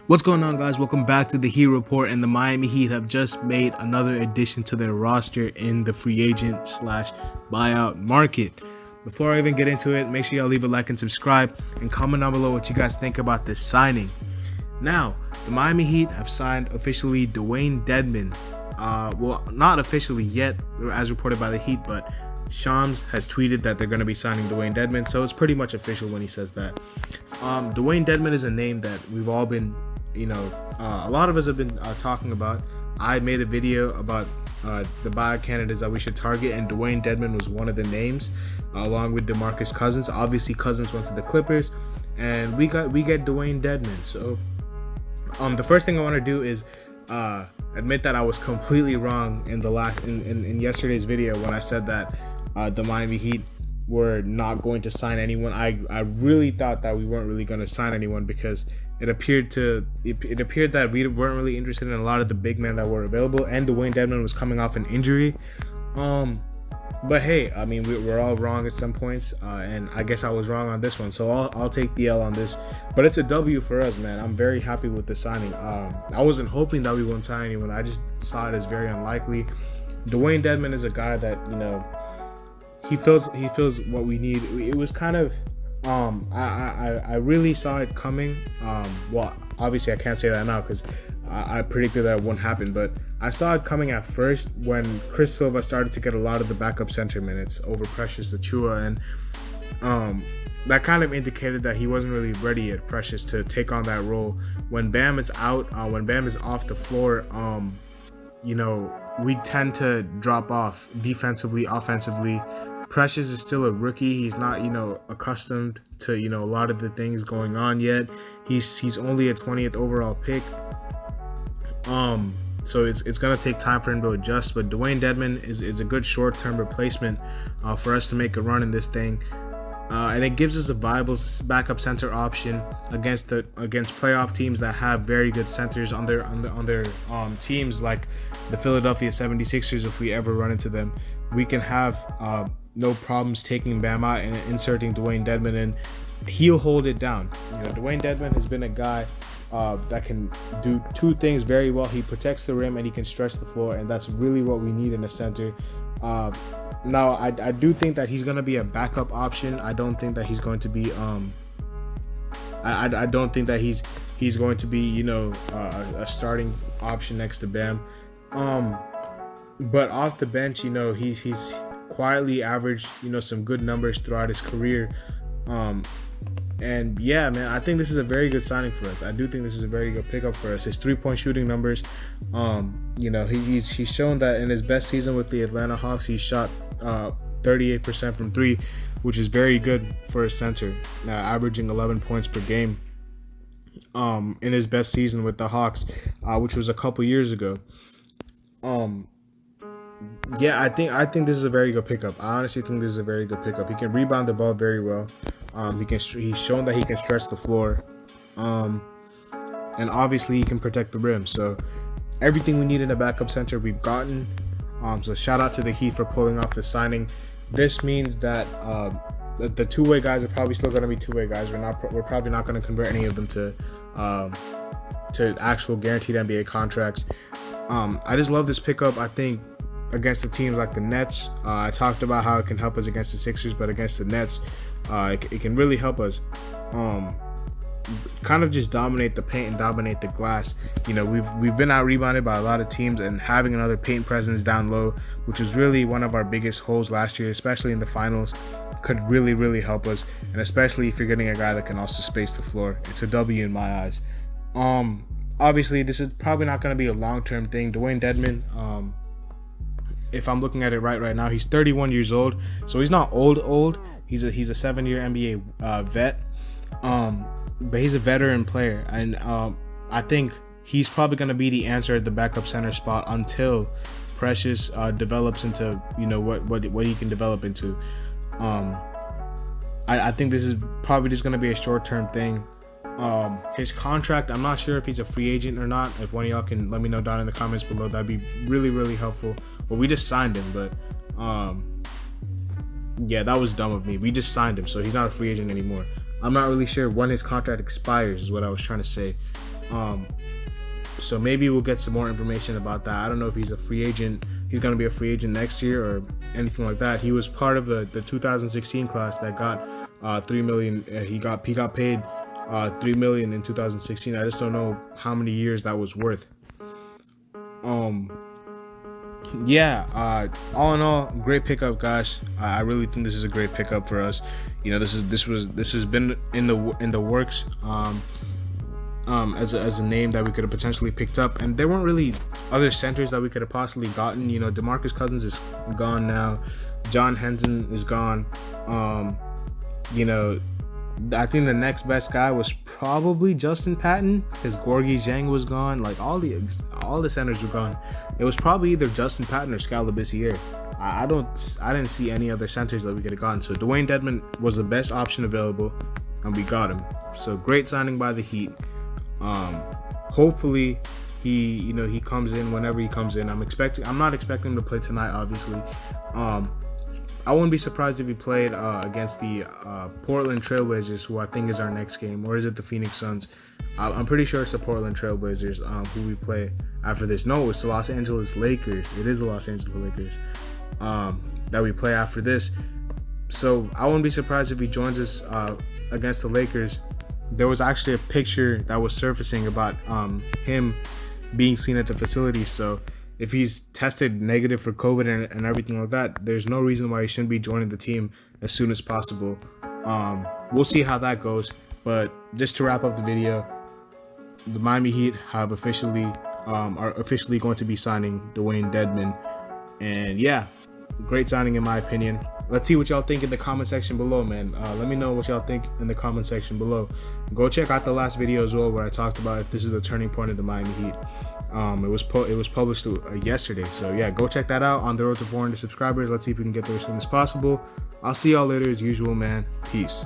What's going on, guys? Welcome back to the Heat Report. And the Miami Heat have just made another addition to their roster in the free agent slash buyout market. Before I even get into it, make sure y'all leave a like and subscribe and comment down below what you guys think about this signing. Now, the Miami Heat have signed officially Dewayne Dedmon. Well, not officially yet, as reported by the Heat, but Shams has tweeted that they're going to be signing Dewayne Dedmon, so it's pretty much official when he says that. Dewayne Dedmon is a name that we've all been, a lot of us have been talking about. I made a video about the buyout candidates that we should target, and Dewayne Dedmon was one of the names, along with DeMarcus Cousins. Obviously, Cousins went to the Clippers, and we get Dewayne Dedmon. So, the first thing I want to do is admit that I was completely wrong in yesterday's video when I said that the Miami Heat were not going to sign anyone. I really thought that we weren't really going to sign anyone because it appeared that we weren't really interested in a lot of the big men that were available, and Dewayne Dedmon was coming off an injury. But hey, I mean, we're all wrong at some points, and I guess I was wrong on this one, so I'll take the L on this. But it's a W for us, man. I'm very happy with the signing. I wasn't hoping that we wouldn't sign anyone. I just saw it as very unlikely. Dewayne Dedmon is a guy that, he feels what we need. It was kind of I really saw it coming. Well, obviously I can't say that now because I predicted that it wouldn't happen, but I saw it coming at first when Chris Silva started to get a lot of the backup center minutes over Precious Achiuwa, and that kind of indicated that he wasn't really ready yet, Precious, to take on that role. When Bam is out, when Bam is off the floor, we tend to drop off defensively, offensively. Precious is still a rookie. He's not, accustomed to, a lot of the things going on yet. He's only a 20th overall pick. So it's gonna take time for him to adjust. But Dewayne Dedmon is a good short-term replacement for us to make a run in this thing. And it gives us a viable backup center option against playoff teams that have very good centers on their teams, like the Philadelphia 76ers. If we ever run into them, we can have no problems taking Bam out and inserting Dewayne Dedmon in. He'll hold it down. Dewayne Dedmon has been a guy that can do two things very well. He protects the rim and he can stretch the floor, and that's really what we need in a center. Now, I do think that he's going to be a backup option. I don't think that he's going to be I don't think that he's going to be a starting option next to Bam. But off the bench, he's quietly averaged some good numbers throughout his career. And yeah, man, I think this is a very good signing for us. I do think this is a very good pickup for us. His 3-point shooting numbers, he's shown that in his best season with the Atlanta Hawks, he shot 38% from three, which is very good for a center, averaging 11 points per game in his best season with the Hawks, which was a couple years ago. Yeah, I think this is a very good pickup. I honestly think this is a very good pickup. He can rebound the ball very well. He's shown that he can stretch the floor, and obviously he can protect the rim. So everything we need in a backup center we've gotten. So shout out to the Heat for pulling off the signing. This means that the two-way guys are probably still going to be two-way guys. We're probably not going to convert any of them to actual guaranteed NBA contracts. I just love this pickup. I think against the teams like the Nets, I talked about how it can help us against the Sixers, but against the Nets, it can really help us kind of just dominate the paint and dominate the glass. We've been out rebounded by a lot of teams, and having another paint presence down low, which was really one of our biggest holes last year, especially in the finals, could really, really help us. And especially if you're getting a guy that can also space the floor, it's a W in my eyes. Obviously, this is probably not going to be a long-term thing. Dewayne Dedmon, if I'm looking at it right now, he's 31 years old, so he's not old. He's a 7-year NBA vet, but he's a veteran player, and I think he's probably going to be the answer at the backup center spot until Precious develops into what he can develop into. I think this is probably just going to be a short-term thing. His contract, I'm not sure if he's a free agent or not. If one of y'all can let me know down in the comments below, that'd be really, really helpful. Well, we just signed him, but yeah, that was dumb of me. We just signed him, so he's not a free agent anymore. I'm not really sure when his contract expires, is what I was trying to say. So maybe we'll get some more information about that. I don't know if he's a free agent. He's going to be a free agent next year or anything like that. He was part of the 2016 class that got $3 million. He got paid $3 million in 2016. I just don't know how many years that was worth. All in all, great pickup, guys. I really think this is a great pickup for us. You know, this has been in the works. As a name that we could have potentially picked up, and there weren't really other centers that we could have possibly gotten. You know, DeMarcus Cousins is gone now. John Henson is gone. You know, I think the next best guy was probably Justin Patton, because Gorgie Zhang was gone. Like all the centers were gone. It was probably either Justin Patton or Skal Labissiere. I didn't see any other centers that we could have gotten. So Dewayne Dedmon was the best option available, and we got him. So great signing by the Heat. Hopefully he comes in whenever he comes in. I'm not expecting him to play tonight, obviously. I wouldn't be surprised if he played against the Portland Trailblazers, who I think is our next game, or is it the Phoenix Suns? I'm pretty sure it's the Portland Trailblazers who we play after this. No, it's the Los Angeles Lakers. It is the Los Angeles Lakers that we play after this. So I wouldn't be surprised if he joins us against the Lakers. There was actually a picture that was surfacing about him being seen at the facility. So if he's tested negative for COVID and everything like that, there's no reason why he shouldn't be joining the team as soon as possible. We'll see how that goes. But just to wrap up the video, the Miami Heat have are officially going to be signing Dewayne Dedmon. And yeah, great signing in my opinion. Let's see what y'all think in the comment section below, man. Let me know what y'all think in the comment section below. Go check out the last video as well, where I talked about if this is the turning point of the Miami Heat. It was published yesterday, so yeah, go check that out. On the road to 400 subscribers. Let's see if we can get there as soon as possible. I'll see y'all later as usual, man. Peace.